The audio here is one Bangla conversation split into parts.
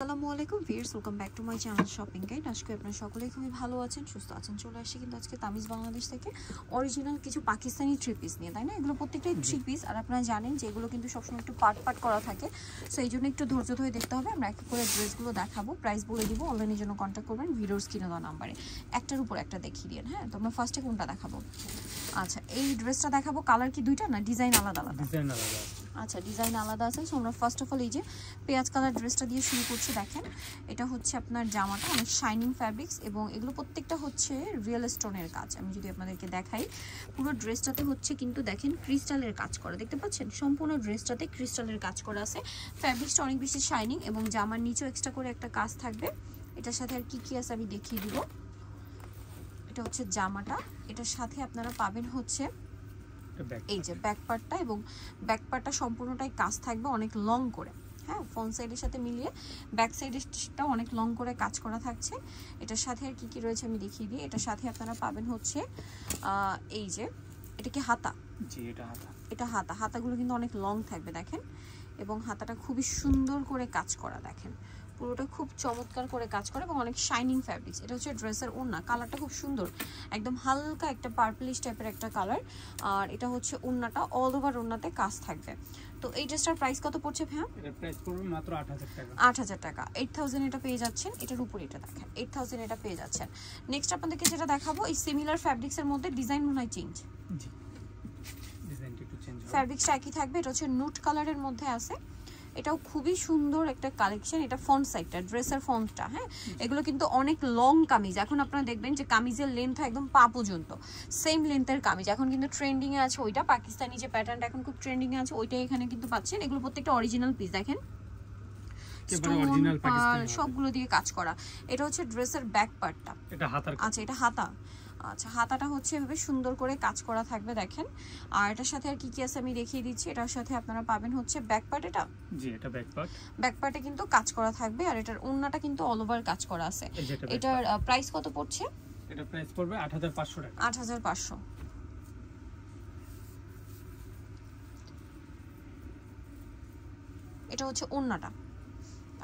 আসসালামু আলাইকুম viewers, welcome back to my channel shopping guide. আজকে আপনারা সকলেই খুবই ভালো আছেন, সুস্থ আছেন। চলে আসছি কিন্তু আজকে তামিজ বাংলাদেশ থেকে অরিজিনাল কিছু পাকিস্তানি থ্রি পিস নিয়ে, তাই না? এগুলো প্রত্যেকটাই থ্রি পিস, আর আপনারা জানেন যে এগুলো কিন্তু সবসময় একটু পার্ট পার্ট করা থাকে, সো এই জন্য একটু ধৈর্য ধরে দেখতে হবে। আমরা এক করে ড্রেসগুলো দেখাবো, প্রাইস বলে দিব। অনলাইনের জন্য কন্ট্যাক্ট করবেন ভিডিওর স্ক্রিনে দেওয়া নাম্বারে, একটার উপর একটা দেখিয়ে দিন। হ্যাঁ, তো আমরা ফার্স্টে কোনটা দেখাবো? আচ্ছা, এই ড্রেসটা দেখাবো। কালার কি দুইটা না ডিজাইন আলাদা আলাদা? আচ্ছা, ডিজাইন আলাদা আছে। সো আমরা ফার্স্ট অফ অল এই যে পেঁয়াজ কালার ড্রেসটা দিয়ে শুরু করছি। দেখেন, এটা হচ্ছে আপনার জামাটা অনেক শাইনিং ফ্যাব্রিক্স এবং এগুলো প্রত্যেকটা হচ্ছে রিয়েল স্টোনের কাজ। আমি যদি আপনাদেরকে দেখাই, পুরো ড্রেসটাতে হচ্ছে কিন্তু দেখেন ক্রিস্টালের কাজ করা, দেখতে পাচ্ছেন? সম্পূর্ণ ড্রেসটাতে ক্রিস্টালের কাজ করা আছে। ফ্যাব্রিক্সটা অনেক বেশি শাইনিং এবং জামার নিচেও এক্সট্রা করে একটা কাজ থাকবে। এটার সাথে আর কি কি আছে আমি দেখিয়ে দিব। এটা হচ্ছে জামাটা, এটার সাথে আপনারা পাবেন হচ্ছে এই যে ব্যাক পার্টটা, এবং ব্যাক পার্টটা সম্পূর্ণটাই কাজ থাকবে অনেক লং করে। হ্যাঁ, ফ্রন্ট সাইডের সাথে মিলিয়ে ব্যাক সাইডেরটাও অনেক লং করে কাজ করা থাকছে। এটার সাথে আর কি কি রয়েছে আমি দেখিয়ে দিই। এটার সাথে আপনারা পাবেন হচ্ছে এই যে, এটা কি হাতা? জি, এটা হাতা। এটা হাতা। হাতাগুলো কিন্তু অনেক লং থাকবে দেখেন, এবং হাতাটা খুবই সুন্দর করে কাজ করা। দেখেন, পুরোটা খুব চমৎকার করে কাজ করে এবং অনেক শাইনিং ফ্যাব্রিক্স। এটা হচ্ছে ড্রেসের ওড়না, কালারটা খুব সুন্দর, একদম হালকা একটা পার্পলিশ টাইপের একটা কালার। আর এটা হচ্ছে ওড়নাটা, অল ওভার ওড়নাতে কাজ থাকবে। তো এই ড্রেসটার প্রাইস কত পড়ছে ভাইয়া? এটার প্রাইস পড়বে মাত্র 8000 টাকা। 8000 টাকা। 8000 এটা পেয়ে যাচ্ছেন। এটার উপরে এটা দেখেন, 8000 এটা পেয়ে যাচ্ছেন। নেক্সট আপনাদেরকে যেটা দেখাবো, এই সিমিলার ফ্যাব্রিক্সের মধ্যে ডিজাইন মনে হয় চেঞ্জ। জি, ডিজাইনটা একটু চেঞ্জ হবে। ফ্যাব্রিক্সটা একই থাকবে। এটা হচ্ছে নুট কালারের মধ্যে আছে। এটাও খুবই সুন্দর একটা কালেকশন। এটা ফ্রন্ট সাইডটা, ড্রেসের ফ্রন্টটা। হ্যাঁ, এগুলো কিন্তু অনেক লং কামিজ। এখন আপনারা দেখবেন যে কামিজের লেন্থ একদম পা পর্যন্ত, সেম লেন্থের কামিজ। এখন কিন্তু ট্রেন্ডিং এ আছে ওইটা, পাকিস্তানি যে প্যাটার্নটা এখন খুব ট্রেন্ডিং এ আছে ওইটাই এখানে কিন্তু পাচ্ছেন। এগুলো প্রত্যেকটা অরিজিনাল পিস। দেখেন, সবগুলো দিয়ে কাজ করা। এটা হচ্ছে ড্রেসের ব্যাক পার্টটা। এটা হাতার। আচ্ছা, এটা হাতা। আচ্ছা, হাতাটা হচ্ছে এভাবে সুন্দর করে কাজ করা থাকবে দেখেন। আর এটার সাথে আর কি কি আছে আমি দেখিয়ে দিচ্ছি। এটার সাথে আপনারা পাবেন হচ্ছে ব্যাক পার্ট। এটা জি, এটা ব্যাক পার্ট। ব্যাক পার্টে কিন্তু কাজ করা থাকবে, আর এটার ওড়নাটা কিন্তু অল ওভার কাজ করা আছে। এটার প্রাইস কত পড়ছে? এটা প্রাইস পড়বে 8500 টাকা। 8500। এটা হচ্ছে ওড়নাটা,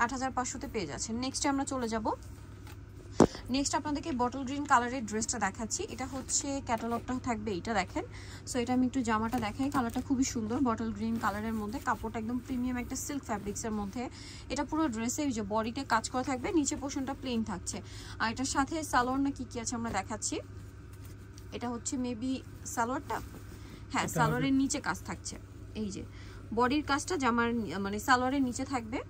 8500 তে পেয়ে যাচ্ছেন। নেক্সটে আমরা চলে যাব। নেক্সট আপনাদেরকে বটল গ্রিন কালারের ড্রেসটা দেখাচ্ছি। এটা হচ্ছে ক্যাটালগটা থাকবে, এটা দেখেন। সো এটা আমি একটু জামাটা দেখাই। কালারটা খুবই সুন্দর, বটল গ্রিন কালারের মধ্যে, কাপড়টা একদম প্রিমিয়াম একটা সিল্ক ফ্যাব্রিক্সের মধ্যে। এটা পুরো ড্রেসে যে বডিতে কাজ করা থাকবে, নিচে পোর্শনটা প্লেন থাকছে। আর এটার সাথে সালোয়ার না কি কি আছে আমরা দেখাচ্ছি। এটা হচ্ছে মেবি সালোয়ারটা, হ্যাঁ সালোয়ারের নিচে কাজ থাকছে। এই যে বডির কাজটা জামার মানে সালোয়ারের নিচে থাকবে।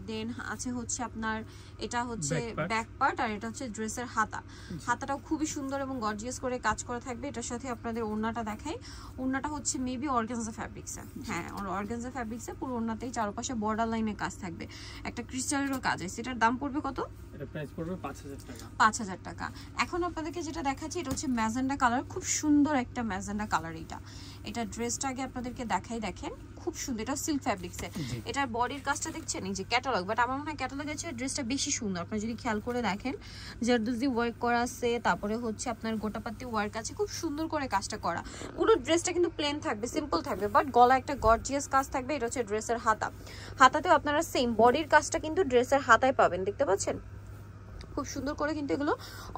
দেন আছে হচ্ছে আপনার, এটা হচ্ছে ব্যাক পার্ট, আর এটা হচ্ছে ড্রেসের হাতা। হাতাটাও খুবই সুন্দর এবং গর্জিয়াস করে কাজ করা থাকবে। এটার সাথে আপনাদের ওড়নাটা দেখাই। ওড়নাটা হচ্ছে মেবি অর্গানজা ফ্যাব্রিক্সে। হ্যাঁ, অর্গানজা ফ্যাব্রিক্সে পুরো ওড়নাতেই চারপাশে বর্ডার লাইনে কাজ থাকবে, একটা ক্রিস্টালেরও কাজ আছে। এটার দাম পড়বে কত? এটা প্রাইস পড়বে 5000 টাকা। 5000 টাকা। এখন আপনাদেরকে যেটা দেখাচ্ছি, এটা হচ্ছে ম্যাজেন্ডা কালার, খুব সুন্দর একটা ম্যাজেন্ডা কালার। এটা ড্রেসটা আগে আপনাদেরকে দেখাই। দেখেন, খুব সুন্দর। এটা সিল্ক ফ্যাব্রিক্সে। এটার বডির কাজটা দেখছেন, এই যে ক্যাটালগ, বাট আমার মনে হয় ক্যাটালগ আছে ড্রেসটা বেশি সুন্দর। আপনি যদি খেয়াল করে দেখেন, জারদুজি ওয়ার্ক করা আছে, তারপরে হচ্ছে আপনার গোটাপাতি ওয়ার্ক আছে, খুব সুন্দর করে কাজটা করা। পুরো ড্রেসটা কিন্তু প্লেন থাকবে, সিম্পল থাকবে, বাট গলা একটা গর্জিয়াস কাজ থাকবে। এটা হচ্ছে ড্রেসের হাতা। হাতাতেও আপনারা সেম বডির কাজটা কিন্তু ড্রেসের হাতায় পাবেন, দেখতে পাচ্ছেন? খুব সুন্দর করে কিন্তু এগুলো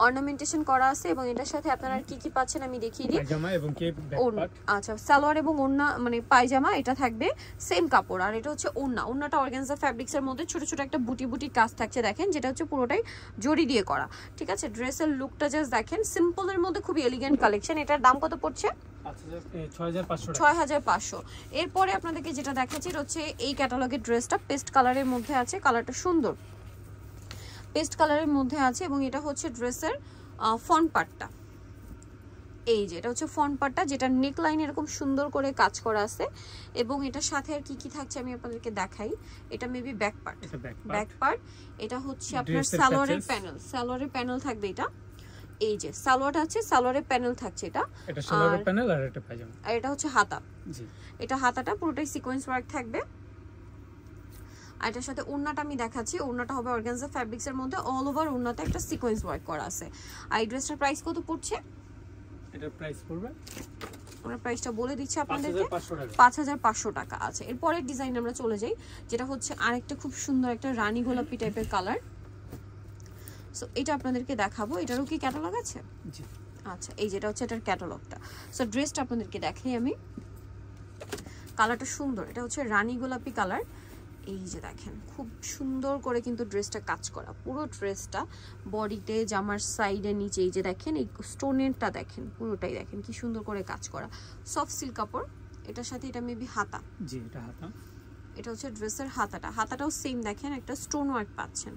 অর্নামেন্টেশন করা আছে। এবং এটার সাথে আপনারা কি কি পাচ্ছেন আমি দেখিয়ে দিই। পায়জামা এবং কে ব্যাক পার্ট। আচ্ছা, সালোয়ার এবং ওড়না মানে পায়জামা এটা থাকবে সেম কাপড়। আর এটা হচ্ছে ওড়না। ওড়নাটা অর্গানজা ফ্যাব্রিক্সের মধ্যে ছোট ছোট একটা বুটি বুটি কাজ থাকছে দেখেন, যেটা হচ্ছে পুরোটাই জড়ি দিয়ে করা। ঠিক আছে, ড্রেসের লুকটা জাস্ট দেখেন, সিম্পলের মধ্যে খুবই এলিগেন্ট কালেকশন। এটার দাম কত পড়ছে? 6500। এরপরে আপনাদেরকে যেটা দেখাচ্ছি হচ্ছে এই ক্যাটালগের ড্রেসটা পেস্ট কালারের মধ্যে আছে। কালারটা সুন্দর, পেস্ট কালারের মধ্যে আছে, এবং এটা হচ্ছে ড্রেসের ফ্রন্ট পার্টটা। এই যে এটা হচ্ছে ফ্রন্ট পার্টটা, যেটা নেক লাইন এরকম সুন্দর করে কাজ করা আছে। এবং এটার সাথে আর কি কি থাকছে আমি আপনাদেরকে দেখাই। এটা maybe back part. Back part. এটা হচ্ছে আপনার সালোয়ারের প্যানেল, সালোয়ারের প্যানেল থাকবে এটা। এই যে সালোয়ারটা আছে, সালোয়ারের প্যানেল থাকছে এটা। এটা সালোয়ারের প্যানেল, আর এটা পায়জামা। আর এটা হচ্ছে হাতা। জি, এটা হাতাটা পুরোটাই সিকোয়েন্স ওয়ার্ক থাকবে। আর এটার সাথে ওড়নাটা আমি দেখাচ্ছি। ওড়নাটা হবে অর্গানজা ফ্যাব্রিক্সের মধ্যে, অল ওভার ওড়নাতে একটা সিকোয়েন্স ওয়ার্ক করা আছে। আর এই ড্রেসটার প্রাইস কত পড়ছে? এটার প্রাইস পড়বে আমরা প্রাইসটা বলে দিচ্ছি আপনাদেরকে 5500 টাকা। আচ্ছা, এরপরের ডিজাইন আমরা চলে যাই, যেটা হচ্ছে আরেকটা খুব সুন্দর একটা রানী গোলাপি টাইপের কালার। সো এটা আপনাদেরকে দেখাবো, এটারও কি ক্যাটালগ আছে? জি। আচ্ছা, এই যেটা হচ্ছে এটার ক্যাটালগটা। সো ড্রেসটা আপনাদেরকে দেখাই আমি, কালারটা সুন্দর, এটা হচ্ছে রানী গোলাপি কালার। এই যে দেখেন খুব সুন্দর করে কিন্তু ড্রেসটা কাজ করা, পুরো ড্রেসটা বডিতে, জামার সাইডে, নিচে এই যে দেখেন এই স্টোনেরটা দেখেন, পুরোটাই দেখেন কি সুন্দর করে কাজ করা, সফট সিল্ক কাপড়। এটার সাথে এটা মেবি হাতা। জি, এটা হাতা। এটা হচ্ছে ড্রেসের হাতাটা, হাতাটাও সেম দেখেন একটা স্টোন ওয়ার্ক পাচ্ছেন,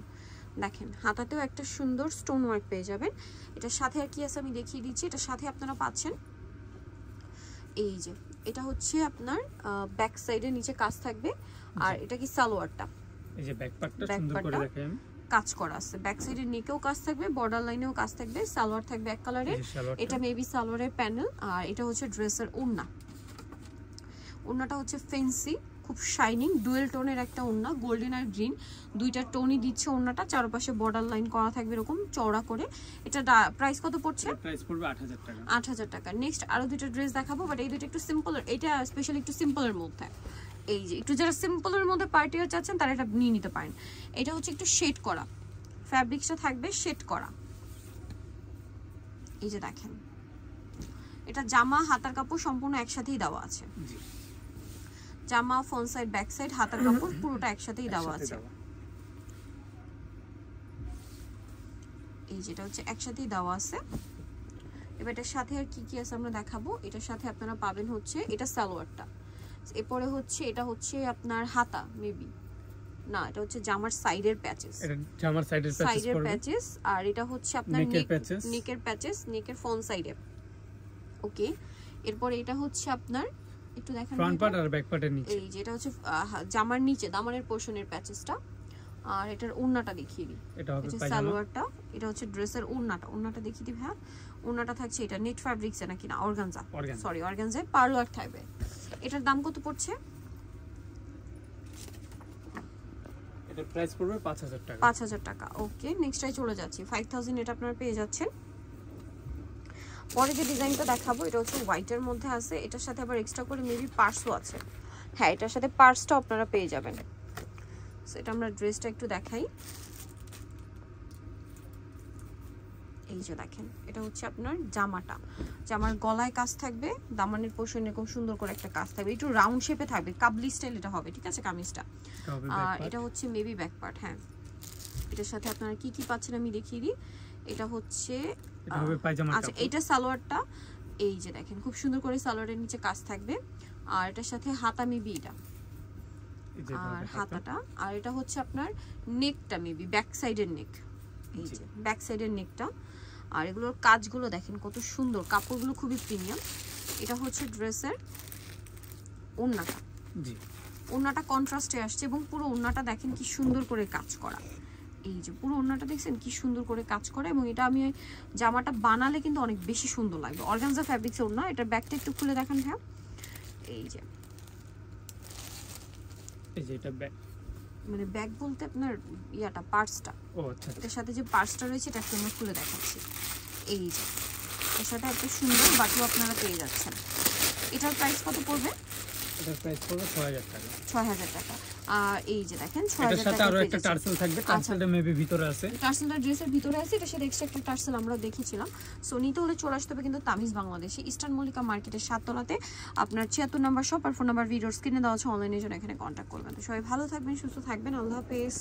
দেখেন হাতাতেও একটা সুন্দর স্টোন ওয়ার্ক পেয়ে যাবেন। এটার সাথে আর কি আছে আমি দেখিয়ে দিচ্ছি, এটার সাথে আপনারা পাচ্ছেন এই যে, এটা হচ্ছে আপনার ব্যাক সাইডে নিচে কাজ থাকবে, আর এটা কি সালোয়ারটা, এই যে ব্যাক পার্টটা সুন্দর করে দেখেন কাজ করা আছে, ব্যাক সাইডে নেকেও কাজ থাকবে, বর্ডার লাইনেও কাজ থাকবে, সালোয়ার থাকবে এক কালারের, এটা মেবি সালোয়ারের প্যানেল। আর এটা হচ্ছে ড্রেসের ওড়না, ওড়নাটা হচ্ছে ফেন্সি, খুব শাইনিং ডুয়েল টোনের একটা ওড়না, গোল্ডেন আর গ্রিন দুইটা টোনই দিচ্ছে ওড়নাটা, চারপাশে বর্ডার লাইন করা থাকবে এরকম চওড়া করে। এটা প্রাইস কত পড়ছে? প্রাইস পড়বে 8000 টাকা। 8000 টাকা। নেক্সট আরো দুটো ড্রেস দেখাবো, বাট এই দুটো একটু সিম্পল, এটা স্পেশালি একটু সিম্পলের মধ্যে। এই যে একটু যারা সিম্পলের মধ্যে পার্টি ওয়্যার চাচ্ছেন তারা এটা নিয়ে নিতে পারেন। এটা হচ্ছে একটু শেড করা, ফ্যাব্রিক্সটা থাকবে শেড করা। এই যে দেখেন, এটা জামা হাতার কাপড় সম্পূর্ণ একসাথেই দেওয়া আছে, জামা ফ্রন্ট সাইড ব্যাক সাইড হাতার কাপড় পুরোটা একসাথেই দেওয়া আছে। এই যেটা হচ্ছে একসাথেই দেওয়া আছে। এবার এটার সাথে আর কি কি আছে আমরা দেখাবো। এটার সাথে আপনারা পাবেন হচ্ছে এটা সালোয়ারটা, এরপরে হচ্ছে এটা হচ্ছে আপনার হাতা মেবি না, এটা হচ্ছে জামার সাইডের প্যাচেস, এটা জামার সাইডের প্যাচেস, আর এটা হচ্ছে আপনার নেকের প্যাচেস, নেকের ফ্রন্ট সাইডে। ওকে, এরপর এটা হচ্ছে আপনার একটু দেখেন ফ্রন্ট পার্ট আর ব্যাক পার্টের নিচে, এই যেটা হচ্ছে জামার নিচে দামানের পোরশনের প্যাচেসটা। আর এটার ওড়নাটা দেখিয়ে দিই, এটা হবে সালোয়ারটা, এটা হচ্ছে ড্রেসের ওড়নাটা, ওড়নাটা দেখিয়ে দিই ভাই। ওড়নাটা থাকছে এটা নেট ফ্যাব্রিক্স নাকি না organza, sorry organza pearl work থাকবে। এটার দাম কত পড়ছে? এটার প্রাইস পড়বে 5000 টাকা। 5000 টাকা। ওকে, নেক্সটটাই চলে যাচ্ছি, 5000 এটা আপনারা পেয়ে যাচ্ছেন। পরে যে ডিজাইনটা দেখাবো এটা হচ্ছে হোয়াইটের মধ্যে আছে, এটার সাথে আবার এক্সট্রা করে মেবি পার্সও আছে। হ্যাঁ, এটার সাথে পার্সটাও আপনারা পেয়ে যাবেন। সো এটা আমরা ড্রেসটা একটু দেখাই। এই যে দেখেন, এটা হচ্ছে আপনার জামাটা, জামার গলায় কাজ থাকবে, দামানের পোরশনে এরকম সুন্দর করে একটা কাজ থাকবে, একটু রাউন্ড শেপে থাকবে, কাবলি স্টাইল এটা হবে, ঠিক আছে কামিজটা। আর এটা হচ্ছে মেবি ব্যাক পার্ট। হ্যাঁ, এটার সাথে আপনারা কি কি পাচ্ছেন আমি দেখিয়ে দিই। এটা হচ্ছে আচ্ছা, এটা সালোয়ারটা, এই যে দেখেন খুব সুন্দর করে সালোয়ারের নিচে কাজ থাকবে, আর এটার সাথে হাতা মেবি এটা, আর হাতাটা, আর এটা হচ্ছে আপনার নেকটা মেবি ব্যাক সাইডের নেক, এই যে ব্যাক সাইডের নেকটা। আর এগুলোর কাজগুলো দেখেন কত সুন্দর, কাপড়গুলো খুবই প্রিমিয়াম। এটা হচ্ছে ড্রেসের ওড়নাটা, জি ওড়নাটা কন্ট্রাস্টে আসছে এবং পুরো ওড়নাটা দেখেন কি সুন্দর করে কাজ করা। এই যে পুরো ওড়নাটা দেখছেন কি সুন্দর করে কাজ করা, এবং এটা আমি জামাটা বানালে কিন্তু অনেক বেশি সুন্দর লাগবে। অর্গানজা ফ্যাব্রিক্সের ওড়না, এটার ব্যাকটা একটু খুলে দেখেন হ্যাঁ, এই যে এটা ব্যাক, মানে ব্যাক বলতে আপনার ইয়াটা পার্সটা, ও আচ্ছা, এটার সাথে যে পার্সটা রয়েছে এটা আমরা খুলে দেখাচ্ছি। এই যে এর সাথে একটা সুন্দর বাটু আপনারা পেয়ে যাচ্ছেন। এটার প্রাইস কত পড়বে? এটার প্রাইস পড়বে 6000 টাকা। 6000 টাকা। আর এই যে দেখেন 6000 টাকা। এর সাথে আরো একটা টার্সেল থাকবে, টার্সেলটা মেবি ভিতরে আছে, টার্সেলটা ড্রেসের ভিতরে আছে, এটার সাথে এক্সট্রা একটা টার্সেল আমরা দেখেছিলাম। সো নিতে হলে চলে আসতে হবে কিন্তু তামিজ বাংলাদেশে, ইস্টার্ন মল্লিকা মার্কেটের 7 তলাতে। আপনার 76 নাম্বার শপ আর ফোন নাম্বার ভিডিওর স্ক্রিনে দেওয়া আছে, অনলাইনের জন্য এখানে কন্ট্যাক্ট করবেন। তো সবাই ভালো থাকবেন, সুস্থ থাকবেন, আল্লাহ হাফেজ।